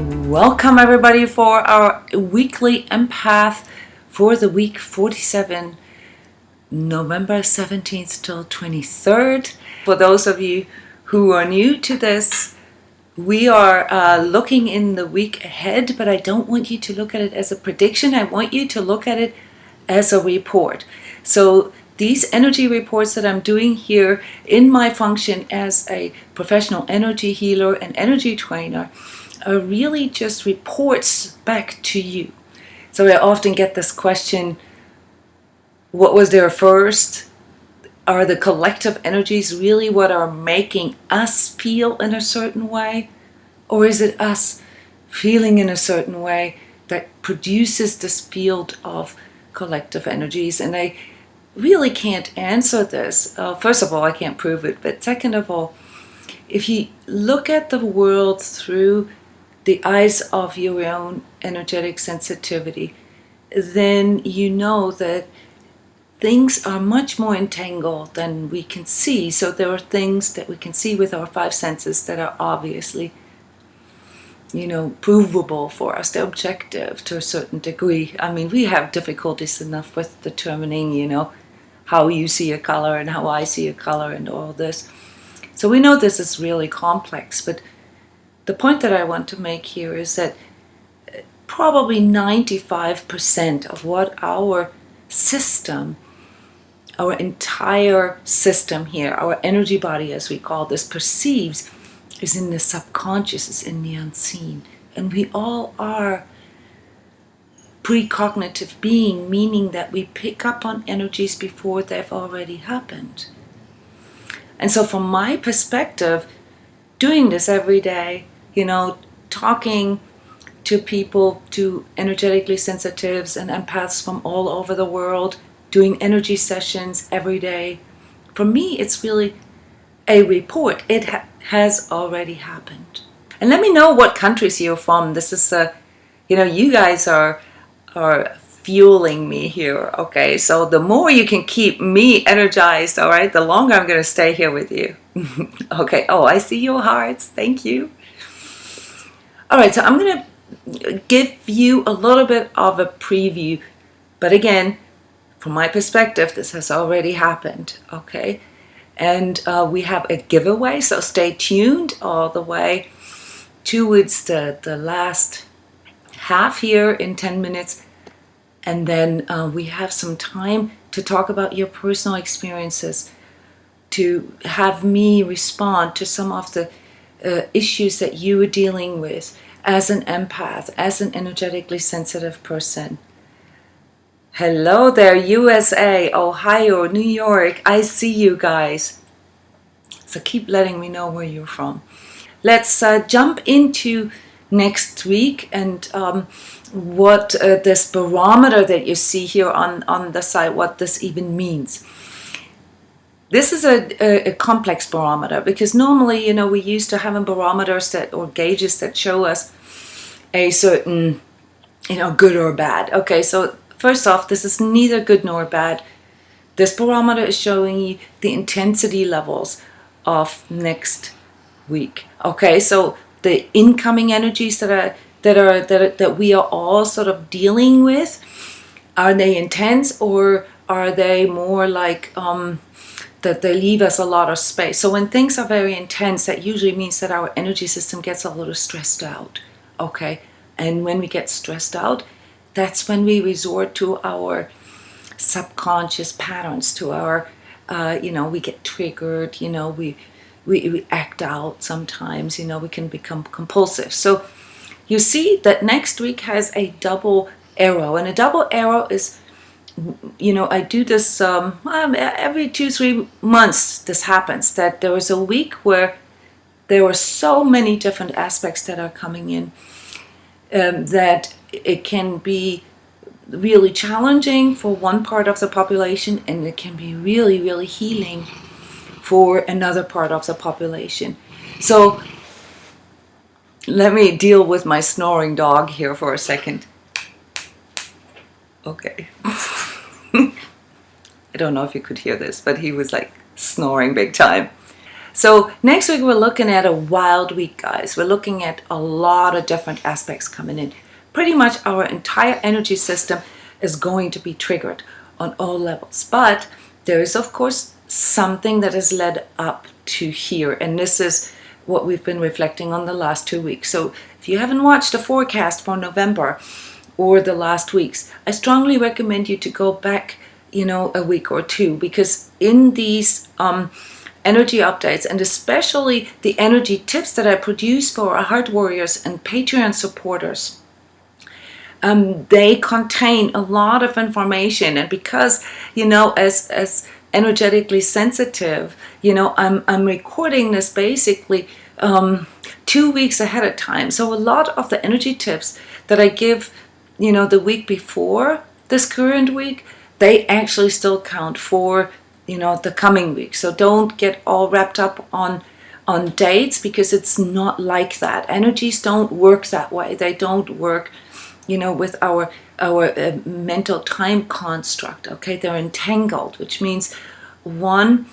Welcome everybody for our weekly empath for the week 47, November 17th till 23rd. For those of you who are new to this, we are looking in the week ahead, but I don't want you to look at it as a prediction. I want you to look at it as a report. So these energy reports that I'm doing here in my function as a professional energy healer and energy trainer are really just reports back to you. So I often get this question, what was there first? Are the collective energies really what are making us feel in a certain way? Or is it us feeling in a certain way that produces this field of collective energies? And I really can't answer this. First of all, I can't prove it. But second of all, if you look at the world through the eyes of your own energetic sensitivity, then you know that things are much more entangled than we can see. So there are things that we can see with our five senses that are obviously, provable for us. They're objective to a certain degree. I mean, we have difficulties enough with determining, how you see a color and how I see a color and all this. So we know this is really complex, but the point that I want to make here is that probably 95% of what our system, our entire system here, our energy body as we call this, perceives is in the subconscious, is in the unseen. And we all are precognitive being, meaning that we pick up on energies before they've already happened. And so from my perspective, doing this every day, talking to people, to energetically sensitives and empaths from all over the world, doing energy sessions every day. For me, it's really a report. It has already happened. And let me know what countries you're from. This is, you guys are fueling me here, okay? So the more you can keep me energized, all right, the longer I'm going to stay here with you. Okay, oh, I see your hearts. Thank you. All right, so I'm going to give you a little bit of a preview. But again, from my perspective, this has already happened, okay? And we have a giveaway, so stay tuned all the way towards the last half here in 10 minutes. And then we have some time to talk about your personal experiences, to have me respond to some of the issues that you were dealing with as an empath, as an energetically sensitive person. Hello there, USA, Ohio, New York. I see you guys. So keep letting me know where you're from. Let's jump into next week and what this barometer that you see here on the side, what this even means. This is a complex barometer because normally, we used to having barometers or gauges that show us a certain, good or bad. Okay, so first off, this is neither good nor bad. This barometer is showing you the intensity levels of next week. Okay, so the incoming energies that we are all sort of dealing with, are they intense or are they more like that they leave us a lot of space? So when things are very intense, that usually means that our energy system gets a little stressed out, okay? And when we get stressed out, that's when we resort to our subconscious patterns, to our, we get triggered, we act out sometimes, we can become compulsive. So you see that next week has a double arrow, and a double arrow is, I do this every 2-3 months. This happens, that there was a week where there were so many different aspects that are coming in that it can be really challenging for one part of the population, and it can be really, really healing for another part of the population. So let me deal with my snoring dog here for a second. Okay. I don't know if you could hear this, but he was like snoring big time. So next week we're looking at a wild week, guys. We're looking at a lot of different aspects coming in. Pretty much our entire energy system is going to be triggered on all levels. But there is, of course, something that has led up to here. And this is what we've been reflecting on the last 2 weeks. So if you haven't watched the forecast for November or the last weeks, I strongly recommend you to go back, a week or two, because in these energy updates, and especially the energy tips that I produce for our Heart Warriors and Patreon supporters, they contain a lot of information. And because, as energetically sensitive, I'm recording this basically 2 weeks ahead of time. So a lot of the energy tips that I give, the week before this current week, they actually still count for, the coming week. So don't get all wrapped up on dates, because it's not like that. Energies don't work that way. They don't work, with our mental time construct. Okay, they're entangled, which means one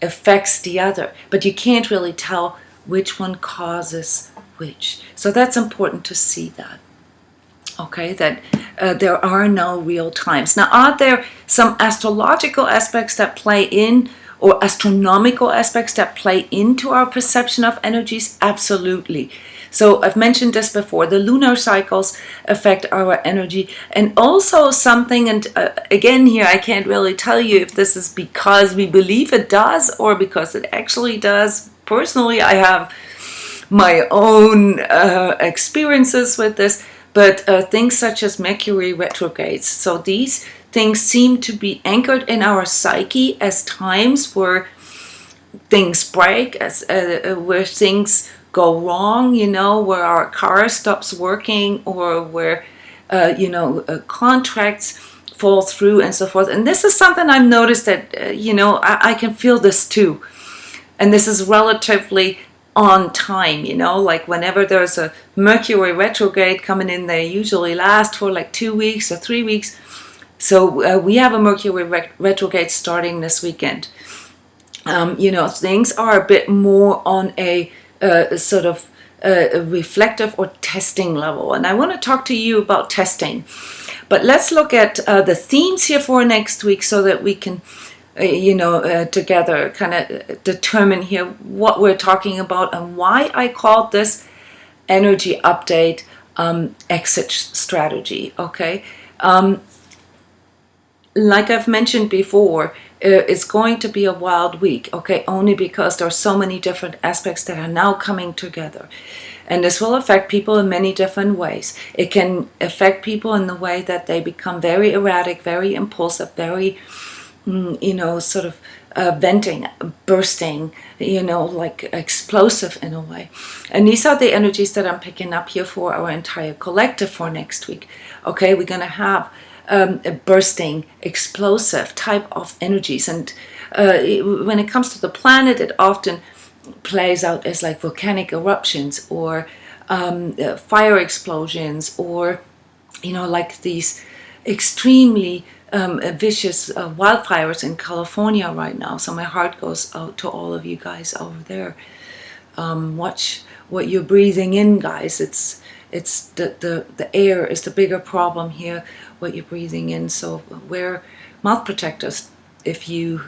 affects the other, but you can't really tell which one causes which. So that's important to see that. Okay, that there are no real times. Now, are there some astrological aspects that play in, or astronomical aspects that play into our perception of energies? Absolutely. So I've mentioned this before. The lunar cycles affect our energy, and also something, and again here I can't really tell you if this is because we believe it does or because it actually does. Personally, I have my own experiences with this. But things such as Mercury retrogrades, so these things seem to be anchored in our psyche as times where things break, as where things go wrong, where our car stops working, or where contracts fall through and so forth. And this is something I've noticed that I can feel this too, and this is relatively on time, like whenever there's a Mercury retrograde coming in, they usually last for like 2 weeks or 3 weeks. So we have a Mercury retrograde starting this weekend. Things are a bit more on a sort of reflective or testing level. And I want to talk to you about testing. But let's look at the themes here for next week, so that we can together kind of determine here what we're talking about and why I called this energy update exit strategy. Okay, like I've mentioned before, it's going to be a wild week. Okay, only because there are so many different aspects that are now coming together, and this will affect people in many different ways. It can affect people in the way that they become very erratic, very impulsive, very sort of venting, bursting, like explosive in a way. And these are the energies that I'm picking up here for our entire collective for next week. Okay, we're going to have a bursting, explosive type of energies. And when it comes to the planet, it often plays out as like volcanic eruptions, or fire explosions, or, like these extremely vicious wildfires in California right now. So my heart goes out to all of you guys over there. Watch what you're breathing in, guys. It's the air is the bigger problem here, what you're breathing in. So wear mouth protectors if you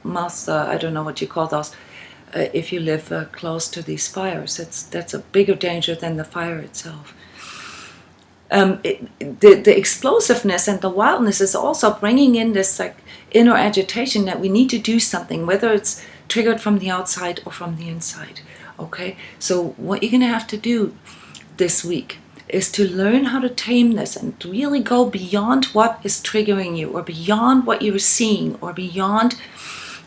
mouth, I don't know what you call those, if you live close to these fires. That's a bigger danger than the fire itself. The explosiveness and the wildness is also bringing in this like inner agitation that we need to do something, whether it's triggered from the outside or from the inside. Okay, so what you're gonna have to do this week is to learn how to tame this and to really go beyond what is triggering you, or beyond what you're seeing, or beyond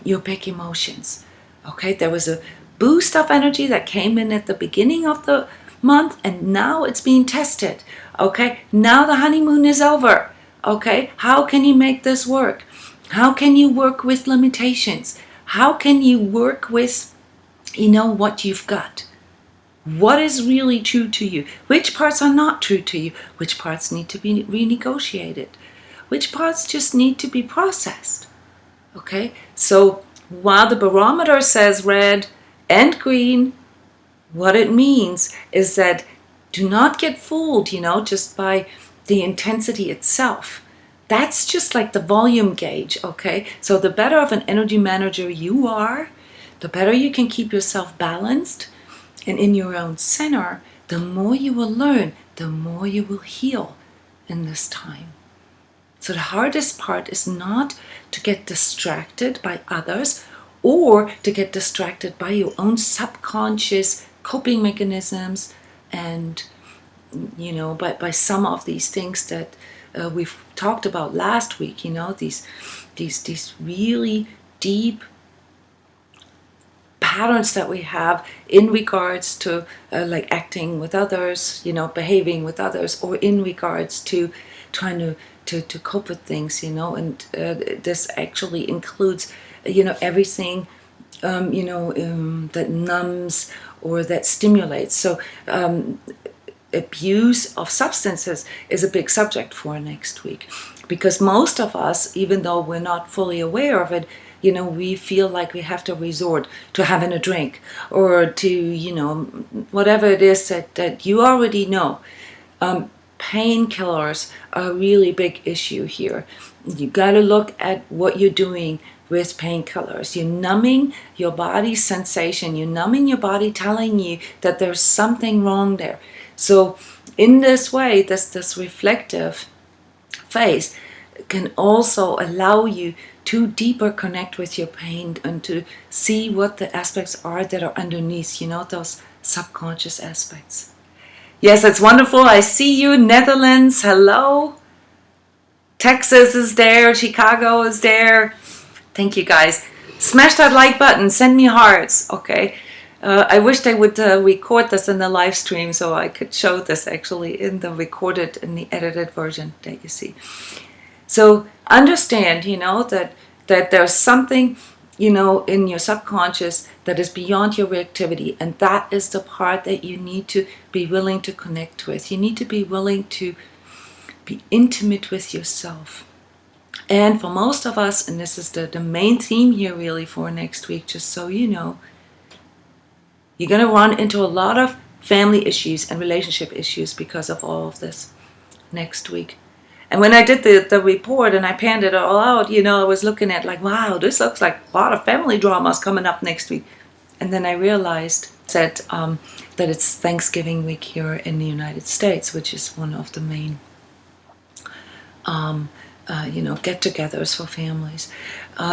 your big emotions. Okay, there was a boost of energy that came in at the beginning of the month, and now it's being tested. Okay, now the honeymoon is over. Okay, how can you make this work? How can you work with limitations? How can you work with, what you've got? What is really true to you? Which parts are not true to you? Which parts need to be renegotiated? Which parts just need to be processed? Okay, so While the barometer says red and green, what it means is that do not get fooled, just by the intensity itself. That's just like the volume gauge, okay? So the better of an energy manager you are, the better you can keep yourself balanced and in your own center, the more you will learn, the more you will heal in this time. So the hardest part is not to get distracted by others or to get distracted by your own subconscious coping mechanisms and, by some of these things that we've talked about last week, these really deep patterns that we have in regards to like acting with others, behaving with others, or in regards to trying to cope with things, and this actually includes, everything, that numbs or that stimulates. So abuse of substances is a big subject for next week, because most of us, even though we're not fully aware of it, we feel like we have to resort to having a drink or to, whatever it is that you already know. Painkillers are a really big issue here. You got to look at what you're doing with painkillers. You're numbing your body's sensation. You're numbing your body, telling you that there's something wrong there. So in this way, this reflective phase can also allow you to deeper connect with your pain and to see what the aspects are that are underneath, those subconscious aspects. Yes, it's wonderful. I see you, Netherlands. Hello. Texas is there. Chicago is there. Thank you, guys. Smash that like button. Send me hearts. Okay. I wish they would record this in the live stream so I could show this actually in the recorded, in the edited version that you see. So understand, that there's something, in your subconscious that is beyond your reactivity. And that is the part that you need to be willing to connect with. You need to be willing to be intimate with yourself. And for most of us, and this is the main theme here really for next week, just so you know, you're going to run into a lot of family issues and relationship issues because of all of this next week. And when I did the report and I panned it all out, I was looking at like, wow, this looks like a lot of family dramas coming up next week. And then I realized that it's Thanksgiving week here in the United States, which is one of the main get-togethers for families.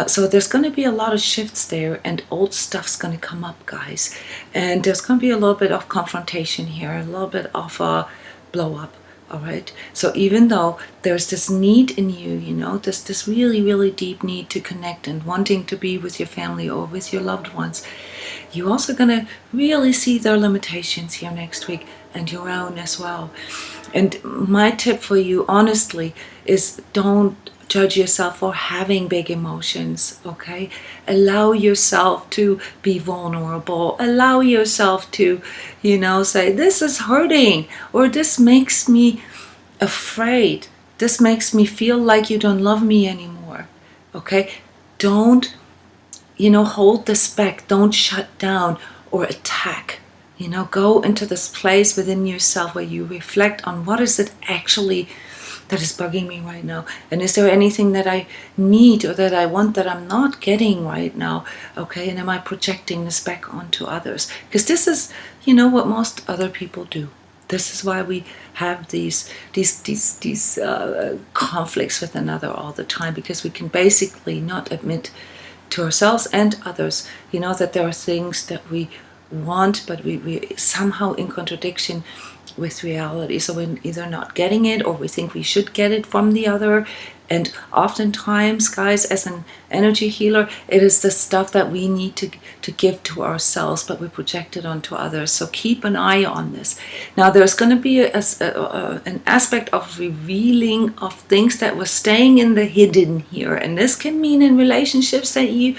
So there's going to be a lot of shifts there, and old stuff's going to come up, guys. And there's going to be a little bit of confrontation here, a little bit of a blow-up. All right. So even though there's this need in you, this really, really deep need to connect and wanting to be with your family or with your loved ones, you're also going to really see their limitations here next week and your own as well. And my tip for you, honestly, is don't judge yourself for having big emotions, okay? Allow yourself to be vulnerable. Allow yourself to, say, this is hurting, or this makes me afraid. This makes me feel like you don't love me anymore, okay? Don't, hold this back. Don't shut down or attack. Go into this place within yourself where you reflect on what is it actually that is bugging me right now, and is there anything that I need or that I want that I'm not getting right now, okay? And am I projecting this back onto others? Because this is, what most other people do. This is why we have these conflicts with another all the time, because we can basically not admit to ourselves and others, that there are things that we want, but we somehow in contradiction with reality. So we're either not getting it, or we think we should get it from the other. And oftentimes, guys, as an energy healer, it is the stuff that we need to give to ourselves, but we project it onto others. So keep an eye on this. Now, there's going to be an aspect of revealing of things that were staying in the hidden here. And this can mean in relationships that you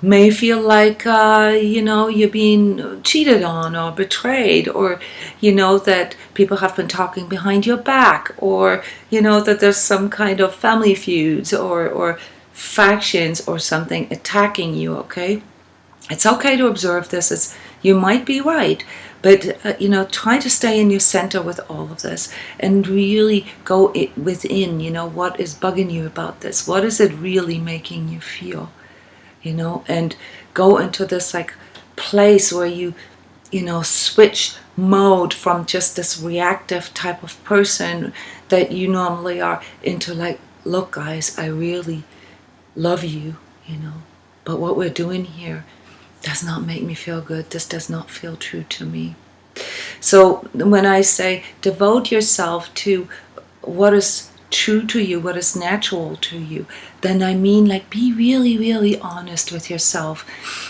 may feel like, you're being cheated on or betrayed, or, that people have been talking behind your back, or, that there's some kind of family feuds or factions or something attacking you, okay? It's okay to observe this, as you might be right, but you know, try to stay in your center with all of this and really go within, you know, what is bugging you about this? What is it really making you feel? You know, and go into this like place where you know, switch mode from just this reactive type of person that you normally are into like, look guys, I really love you, you know, but what we're doing here does not make me feel good. This does not feel true to me. So when I say devote yourself to what is true to you, what is natural to you, then I mean like be really, really honest with yourself.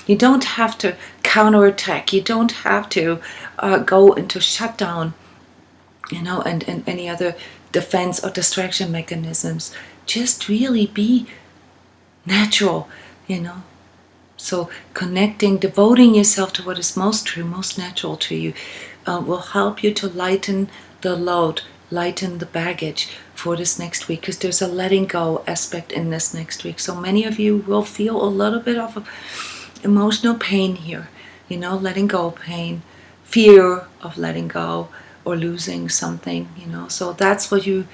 You don't have to counterattack. You don't have to go into shutdown, you know, and any other defense or distraction mechanisms. Just really be natural, you know. So connecting, devoting yourself to what is most true, most natural to you will help you to lighten the load, lighten the baggage for this next week, because there's a letting go aspect in this next week. So many of you will feel a little bit of emotional pain here, you know, letting go pain, fear of letting go or losing something, you know. So that's what you're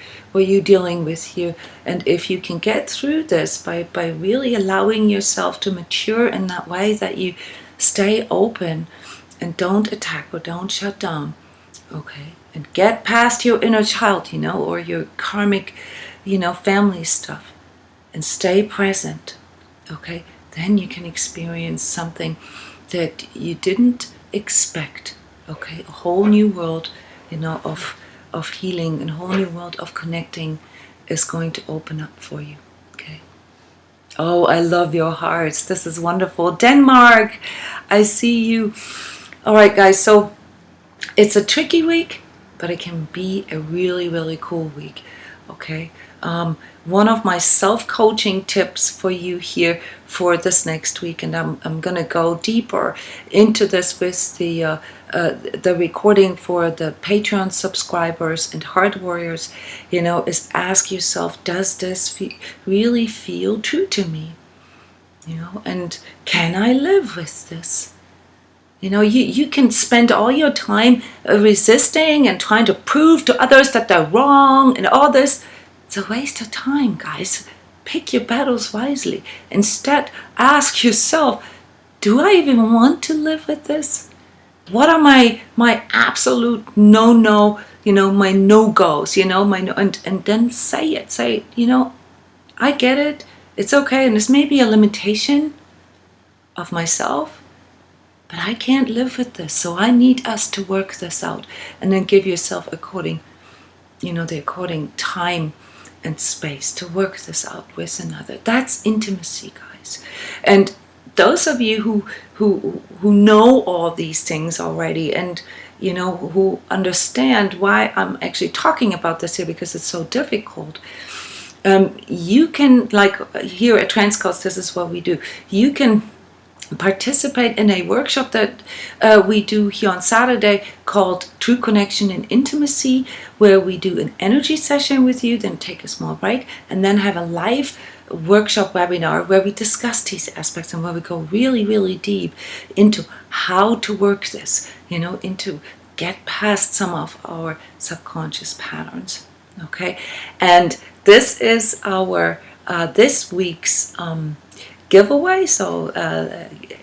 dealing with here. And if you can get through this by really allowing yourself to mature in that way, that you stay open and don't attack or don't shut down, okay, and get past your inner child, you know, or your karmic, you know, family stuff, and stay present, okay, then you can experience something that you didn't expect, okay, a whole new world, you know, of healing, and a whole new world of connecting is going to open up for you, okay? Oh, I love your hearts. This is wonderful. Denmark, I see you. All right, guys, so it's a tricky week, but it can be a really, really cool week, okay? One of my self-coaching tips for you here for this next week, and I'm going to go deeper into this with the recording for the Patreon subscribers and heart warriors, you know, is ask yourself, does this really feel true to me? You know, and can I live with this? You know, you can spend all your time resisting and trying to prove to others that they're wrong and all this. It's a waste of time, guys. Pick your battles wisely. Instead, ask yourself, do I even want to live with this? What are my absolute no, you know, my no-goes, you know, and then say it, you know, I get it. It's okay. And this may be a limitation of myself, but I can't live with this. So I need us to work this out, and then give yourself according, you know, the according time and space to work this out with another. That's intimacy, guys. And those of you who know all these things already, and you know, who understand why I'm actually talking about this here, because it's so difficult, you can, like here at transCODES, this is what we do. You can participate in a workshop that we do here on Saturday called True Connection and Intimacy, where we do an energy session with you, then take a small break, and then have a live workshop webinar where we discuss these aspects, and where we go really, really deep into how to work this, you know, into get past some of our subconscious patterns, okay? And this is our this week's giveaway. So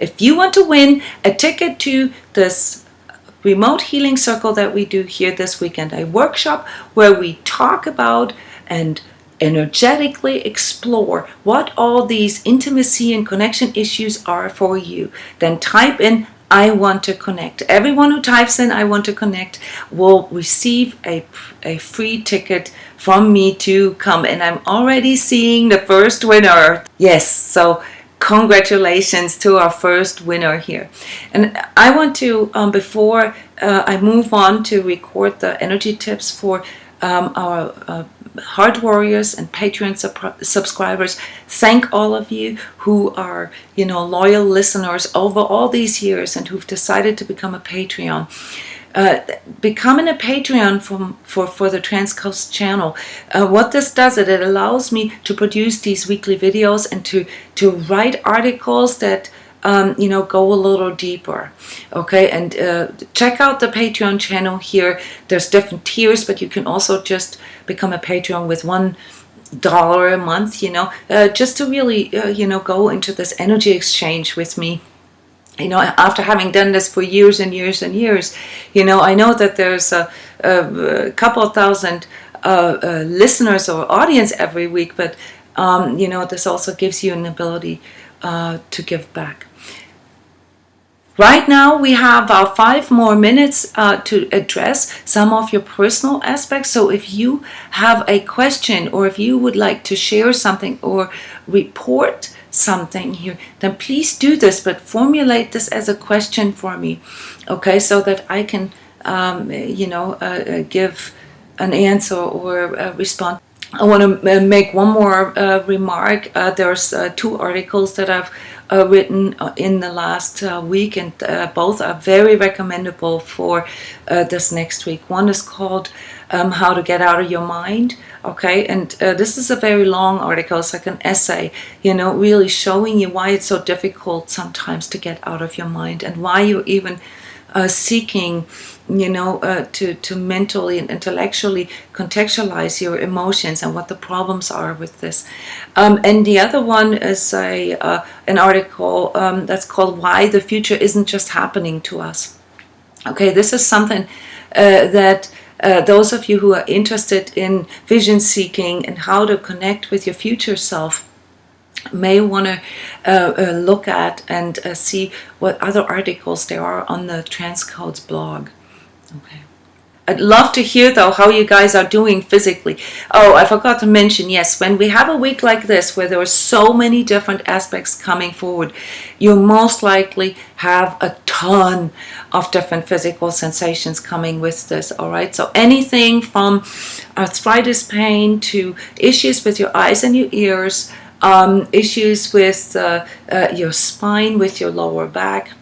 if you want to win a ticket to this remote healing circle that we do here this weekend, a workshop where we talk about and energetically explore what all these intimacy and connection issues are for you, then type in I want to connect. Everyone who types in I want to connect will receive a free ticket from me to come. And I'm already seeing the first winner. Yes, so congratulations to our first winner here. And I want to, before I move on to record the energy tips for our Heart Warriors and Patreon subscribers, thank all of you who are, you know, loyal listeners over all these years and who've decided to become a Patreon. becoming a Patreon for the transCODES channel. What this does, it allows me to produce these weekly videos and to write articles that go a little deeper. Okay, and check out the Patreon channel here. There's different tiers, but you can also just become a Patreon with $1 a month, just to really, go into this energy exchange with me. After having done this for years and years and years, I know that there's a couple of thousand listeners or audience every week, but, this also gives you an ability to give back. Right now, we have 5 more minutes to address some of your personal aspects. So if you have a question, or if you would like to share something or report something here, then please do this, but formulate this as a question for me, okay, so that I can, give an answer or respond. I want to make one more remark. There's 2 articles that I've written in the last week, and both are very recommendable for this next week. One is called How to Get Out of Your Mind. Okay, and this is a very long article. It's like an essay, really showing you why it's so difficult sometimes to get out of your mind, and why you're even seeking, to mentally and intellectually contextualize your emotions and what the problems are with this. And the other one is an article that's called Why the Future Isn't Just Happening to Us. Okay, this is something that those of you who are interested in vision seeking and how to connect with your future self may want to look at and see what other articles there are on the transCODES blog. Okay. I'd love to hear, though, how you guys are doing physically. Oh, I forgot to mention, yes, when we have a week like this where there are so many different aspects coming forward, you most likely have a ton of different physical sensations coming with this, all right? So anything from arthritis pain to issues with your eyes and your ears, issues with your spine, with your lower back.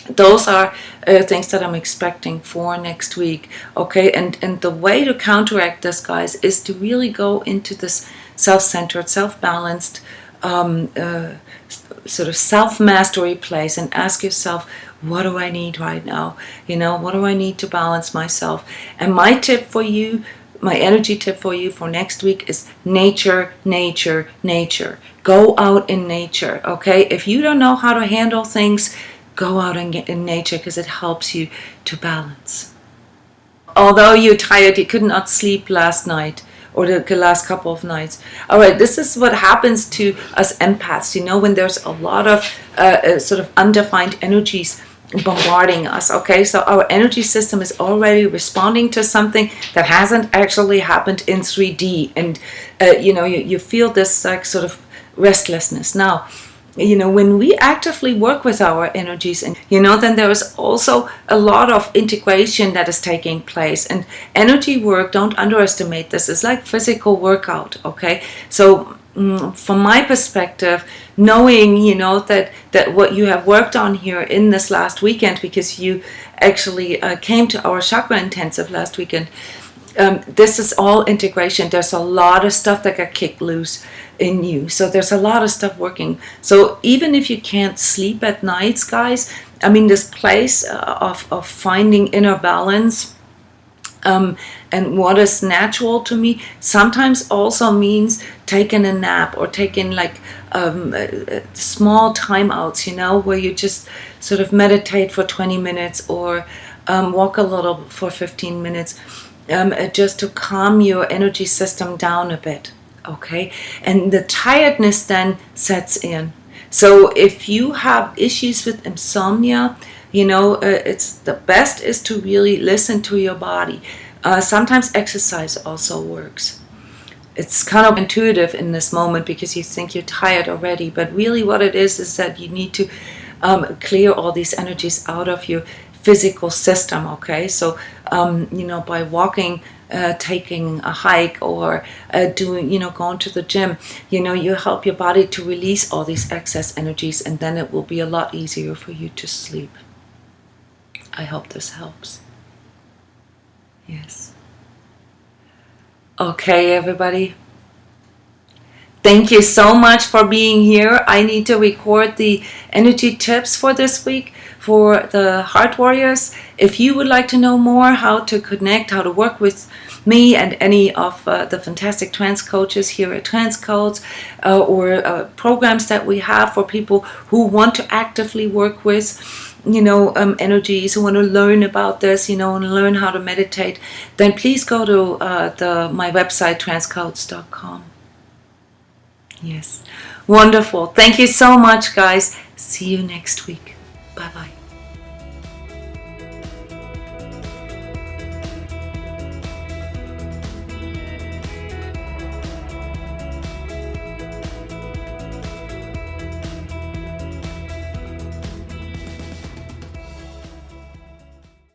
Those are things that I'm expecting for next week, okay? And the way to counteract this, guys, is to really go into this self-centered, self-balanced, sort of self-mastery place and ask yourself, what do I need right now? What do I need to balance myself? And my tip for you, my energy tip for you for next week is nature, nature, nature. Go out in nature, okay? If you don't know how to handle things, go out in nature, because it helps you to balance. Although you're tired, you could not sleep last night or the last couple of nights. All right, this is what happens to us empaths, when there's a lot of sort of undefined energies bombarding us, okay? So our energy system is already responding to something that hasn't actually happened in 3D, and you feel this like sort of restlessness. Now, when we actively work with our energies, and then there is also a lot of integration that is taking place. And energy work, don't underestimate this, is like physical workout, okay? So from my perspective, knowing that what you have worked on here in this last weekend, because you actually came to our chakra intensive last weekend, this is all integration. There's a lot of stuff that got kicked loose in you. So there's a lot of stuff working. So even if you can't sleep at nights, guys, I mean, this place of finding inner balance and what is natural to me sometimes also means taking a nap or taking like small timeouts, where you just sort of meditate for 20 minutes or walk a little for 15 minutes. Just to calm your energy system down a bit, okay? And the tiredness then sets in. So if you have issues with insomnia, it's the best is to really listen to your body. Sometimes exercise also works. It's kind of intuitive in this moment because you think you're tired already, but really what it is that you need to clear all these energies out of your physical system, okay? So by walking, taking a hike, or doing, going to the gym, you help your body to release all these excess energies, and then it will be a lot easier for you to sleep. I hope this helps. Yes. Okay, everybody. Thank you so much for being here. I need to record the energy tips for this week for the Heart Warriors. If you would like to know more how to connect, how to work with me and any of the fantastic trance coaches here at transCODES, or programs that we have for people who want to actively work with, energies, who want to learn about this, and learn how to meditate, then please go to my website, transcodes.com. Yes. Wonderful. Thank you so much, guys. See you next week. Bye-bye.